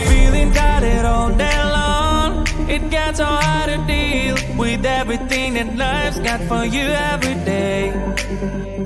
Feeling tired all day long, it gets so hard to deal with everything that life's got for you every day.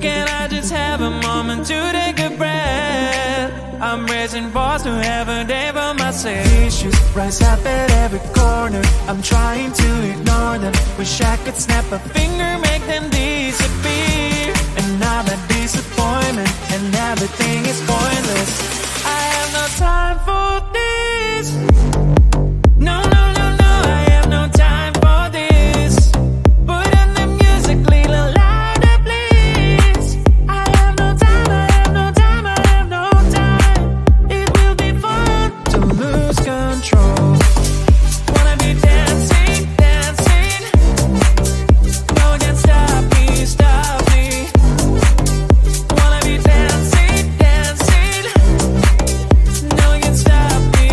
Can I just have a moment to take a breath? I'm raising balls to have a day for myself. Issues rise up at every corner, I'm trying to ignore them. Wish I could snap a finger, make them disappear. And now that disappointment and everything is pointless. I have no time for this. No, no, no, no, I have no time for this. Put on the music, little louder, please. I have no time, I have no time, I have no time. It will be fun to lose control. Wanna be dancing, dancing. No one can stop me, stop me. Wanna be dancing, dancing. No one can stop me.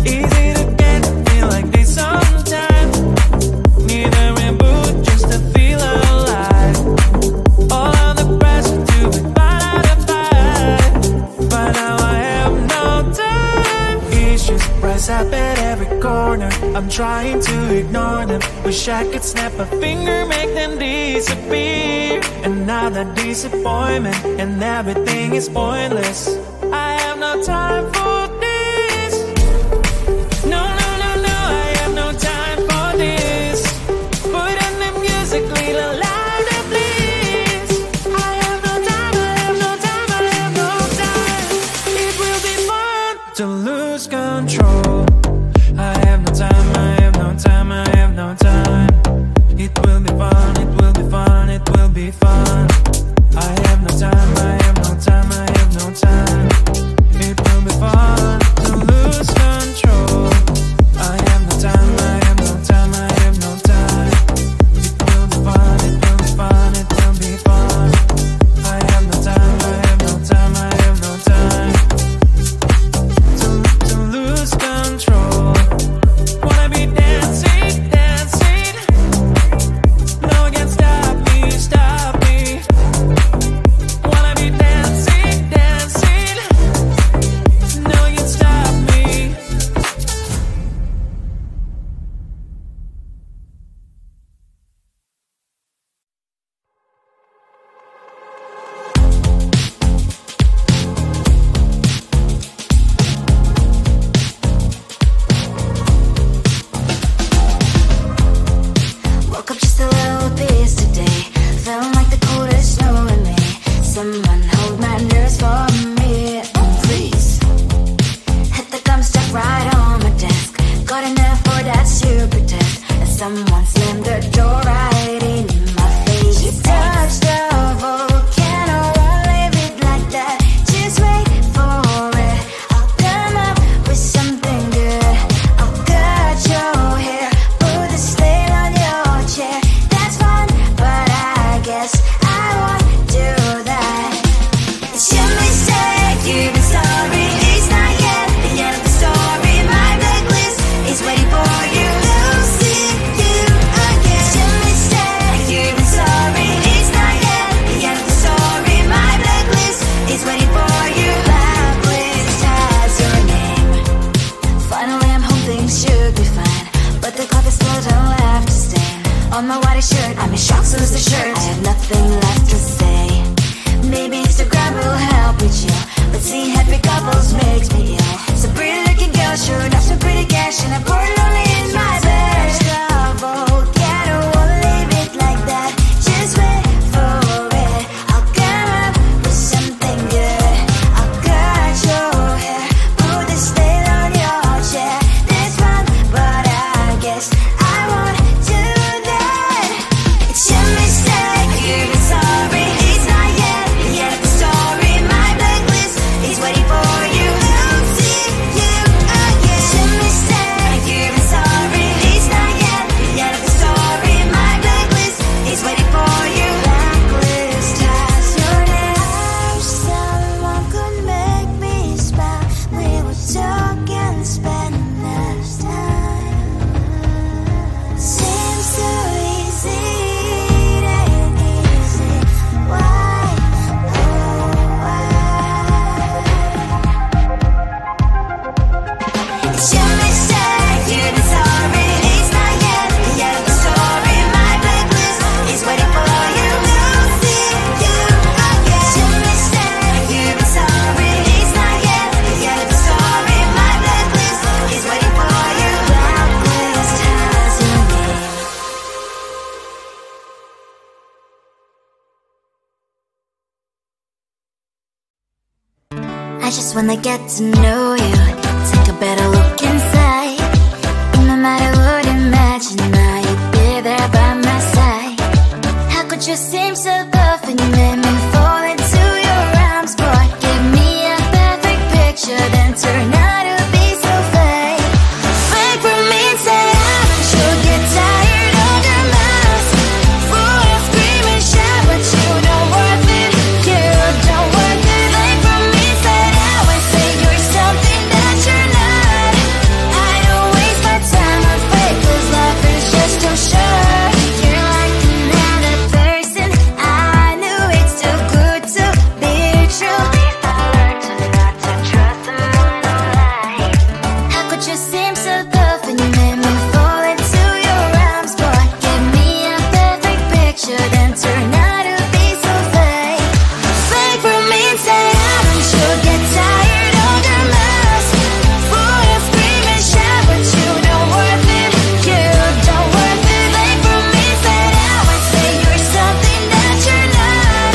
Easy to get, feel like this sometimes. Need a reboot just to feel alive. All of the pressure to be part of the fight. But now I have no time. Issues rise up at every corner, I'm trying to ignore them. Wish I could snap a finger, make them disappear. And now that disappointment and everything is pointless. I have no time for this. No, no, no, no, I have no time for this. Put on the music, little louder, please. I have no time, I have no time, I have no time. It will be fun to lose control. I have no time, I have no time, I have no time. It will be fun, it will be fun, it will be fun. I have no time, I have no time, I have no time. It will be fun to lose control. I have no time, I have no time, I have no time. It will be fun, it will be fun, it will be fun. I have no time, I have no time, I have no time. To lose control. Wanna be dancing, dancing. No one can stop me, stop me. Wanna be dancing, dancing. No one can stop me. Woke up just a little pissed today. Feeling like the coldest snow in me. Someone hold my nerves for me, please. Hit the gum stuck right on my desk. Got enough for that super test. And someone slammed the door right in my face. You touched the volcano, won't leave it like that. Just wait for it. I'll come up with something good. I'll cut your hair, put a slate on your chair. That's fun, but I guess I won't do that. It's your mistake, you've been sorry. It's not yet the end of the story. My blacklist is waiting for you. I'll see you again. It's your mistake, you've been sorry. It's not yet the end of the story. My blacklist is waiting for you. Blacklist has your name. Finally, I'm home, things should be fine. But the clock is still don't left to stain. On my white shirt, I'm in shock, so is the shirt. I have nothing left to say. Maybe Instagram will help with you, but seeing happy couples makes me ill. So pretty looking girl, sure enough, some pretty cash, and I'm bored lonely in my bed. Volcano, won't leave it like that. Just wait for it. I'll come up with something good. I'll cut your hair, put the slate on your chair. That's fun, but I guess I won't do that. It's your mistake, you've been sorry. It's not yet the end of the story. My blacklist is waiting for you. I'll see you again. It's your mistake, you've been sorry. just wanna get to know you. Take a better look inside. No matter what, imagine now you'd be there by my side. How could you seem so perfect? You made me fall into your arms, boy. Give me a perfect picture, then turn out to be so fake. Fake for me, say I'm sure get tired of your mask. Fool and scream and shout, but you don't worth it. You don't worth it. Fake for me, say I always say you're something that you're not. I don't waste my time on fake, 'cause life is just too short. You're like another person. I knew it's too good to be true. I learned to not to trust someone online. How could you seem so perfect? You made me fall into your arms, boy. Give me a perfect picture, then turn out to be so fake. Fake for me, say I'm sure get tired of your mask. Fool and scream and shout, but you don't worth it. You don't worth it. Fake for me, say I always say you're something that you're not.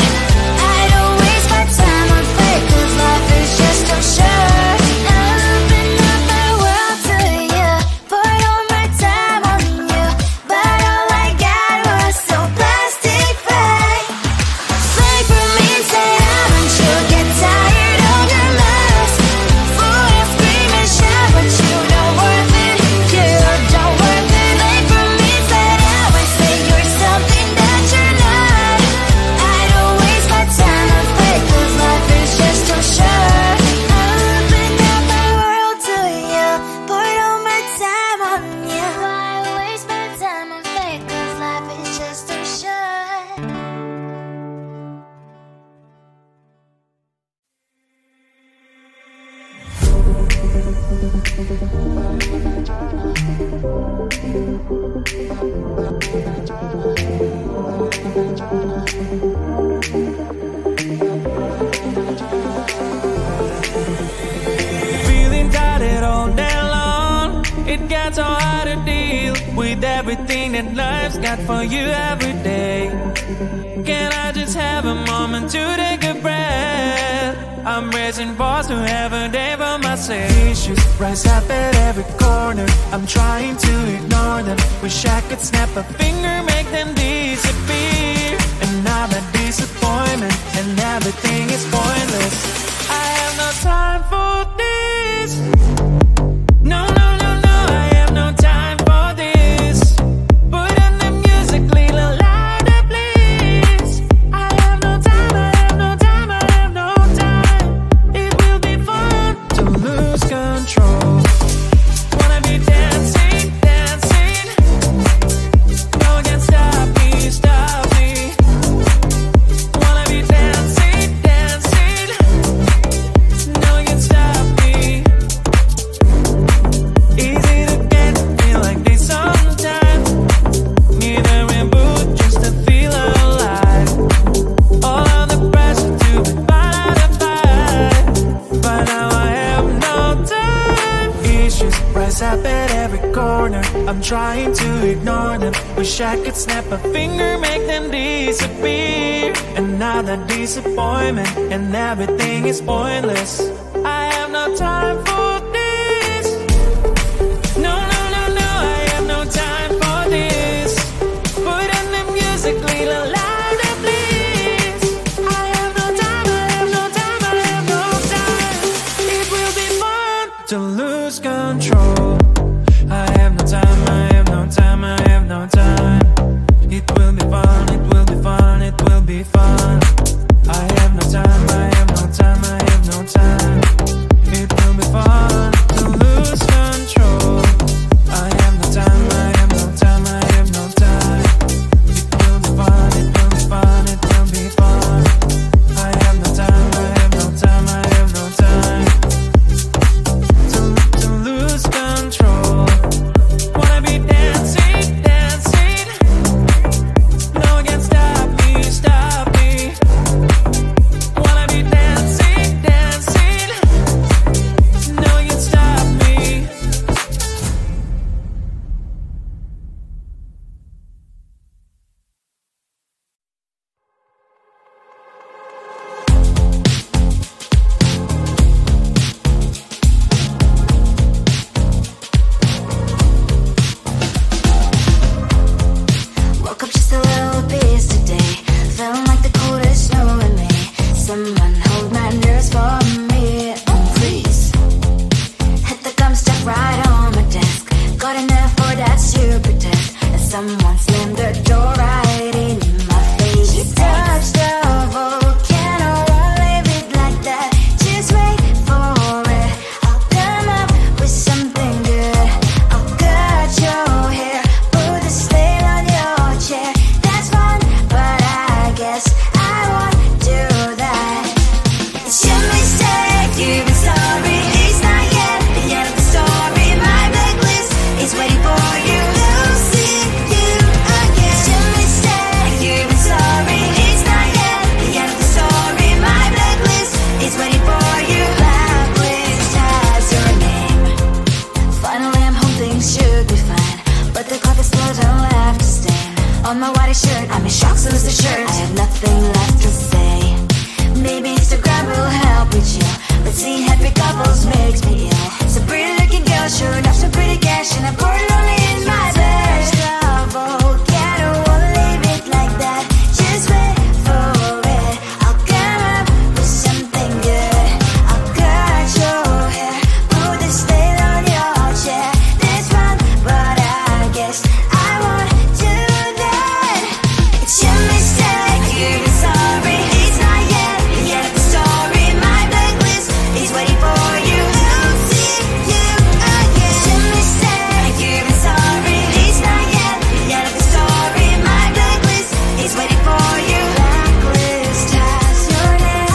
I don't waste my time on fake, 'cause life is just too short. Open up my world to you, poured all my time on you, but all I got was so plastic fake. Fake for me, say I'm sure get tired of your mask. Fool and scream and shout, but you don't worth it. You don't worth it. Fake for me, say I always say you're something that you're not. I don't waste my time on fake, 'cause life is just too short. Open up my world to you, poured all my time on you. Why waste my time on fake, 'cause life is just too short. Feeling tired all day long. It gets so hard to deal with everything that life's got for you every day. Can I just have a moment to take a breath? I'm raising balls to have a day for myself. Issues rise up at every corner. I'm trying to ignore them. Wish I could snap a finger, make them disappear. And now the disappointment and everything is pointless. I have no time for this. No, no, no, no, I have no time for this. Put on the music, little louder, please. I have no time, I have no time, I have no time. It will be fun to lose control. Wanna be dancing, dancing. No one can stop me, stop me. Wanna be dancing, dancing. No one can stop me. Easy to get, feel like this sometimes. Need a reboot just to feel alive. All of the pressure to be part of the fight, but now I have no time. Issues rise up at every corner. I'm trying to ignore them. Wish I could snap a finger, make them disappear. And now the disappointment and everything is pointless. I have no time for this. No, no, no, no, I have no time for this. Put on the music, little louder, please. I have no time, I have no time, I have no time. It will be fun to lose control. I have no time, I have no time, I have no time. It will be fun, it will be fun, it will be fun. I have no time, I have no time, I have no time. It will be fun. sure that you pretend that someone slammed the door right in my face. You touch the volcano, won't leave it like that. Just wait for it. I'll come up with something good. I'll cut your hair, put a slate on your chair. That's fun, but I guess I won't do that. It's your mistake, you've been sorry. It's not yet the end of the story. My blacklist is waiting for you. I'll see you again. It's your mistake, you've been sorry. It's not yet the end of the story. My blacklist is waiting for you. Blacklist has your name. Finally I'm home, things should be fine, but the carpet still don't have to stain on my white shirt. I'm in shock, so lose the shirt. I have nothing left to say. Maybe Instagram will help with you, but seeing happy couples makes me ill. So pretty looking girl, sure enough, so pretty cash, and I'm bored lonely in my bed. Volcano, won't leave it like that. Just wait for it. I'll come up with something good. I'll cut your hair, put the stain on your chair. That's fun, but I guess I won't do that. It's your mistake, you've been sorry. It's not yet the end of the story. My blacklist is waiting for you. I'll see you again. It's your mistake, you've been sorry. It's not yet the end of the story. My blacklist is waiting for you. Blacklist has your name.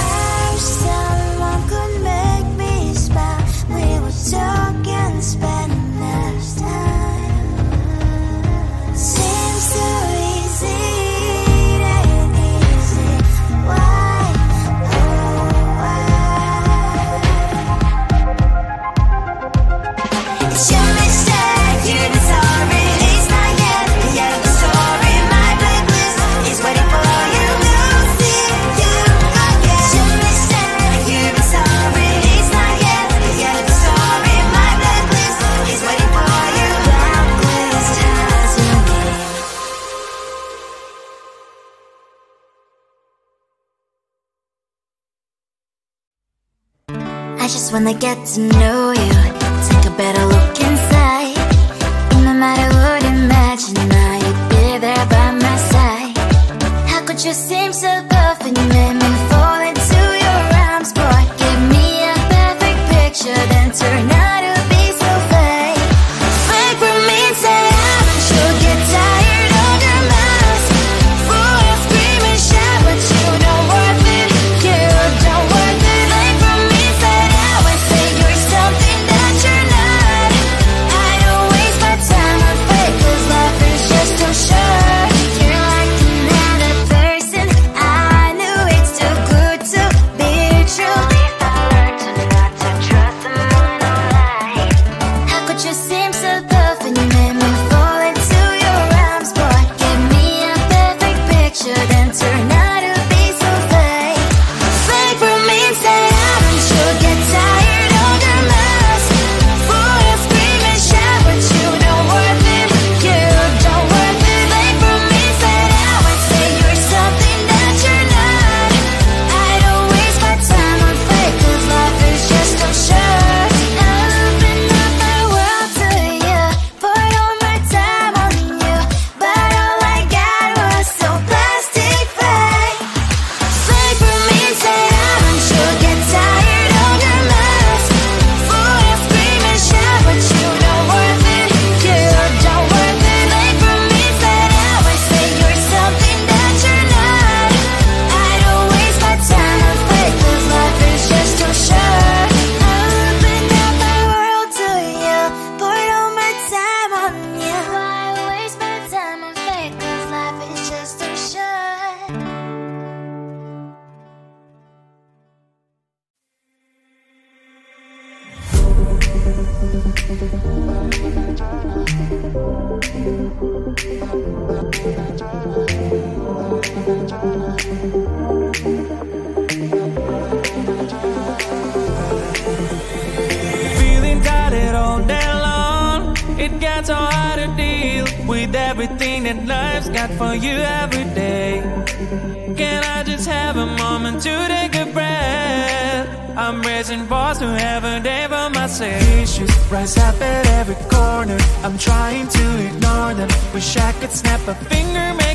Someone could make me smile. We would talk and spend less time. Seems so easy, it ain't easy. Why? Oh, why? It's your mistake, you've been sorry. It's not yet the end of the story. My blacklist is waiting for you. I'll see you again. It's your mistake, you've been sorry. It's not yet the end of the story. My blacklist is waiting for you. Blacklist has your name. I just wanna get to know you, take a better look inside. No matter what, imagine now you'd be there by my side. How could you seem so perfect? You made me fall into your arms, boy. Give me a perfect picture, then turn out to be so fake. Fake for me, say I'm sure get tired of your mask. Full of scream and shout, but you don't worth it. You don't worth it. Fake for me, say now I say you're something that you're not. I don't waste my time on fake, 'cause life is just too short. You're like another person. I knew it's too good to be true. I learned to not to trust someone online. How could you seem so perfect? You made me fall into your arms, boy. Give me a perfect picture, then turn out to be so fake. Fake for me, say I'm sure get tired of your mask. Full of scream and shout, but you don't worth it. You don't worth it. Fake for me, say now I say you're something that you're not. I don't waste my time on fake, 'cause life is just too short. Open up my world to you, put all my time on you, but all I got was so plastic fake. Fake for me, say I'm sure get tired of your mask. Full of scream and shout, but you don't worth it. You don't worth it. Fake for me, say now I say you're something that you're not. I don't waste my time on fake, 'cause life is just too short. Open up my world to you, put all my time on you. Why waste my time on fake, 'cause life is just too short. Feeling tired all day long. It gets so hard to deal with need everything that life's got for you every day. Can I just have a moment to take a breath? I'm raising balls to have a day for myself. Issues rise up at every corner, I'm trying to ignore them. Wish I could snap a finger, make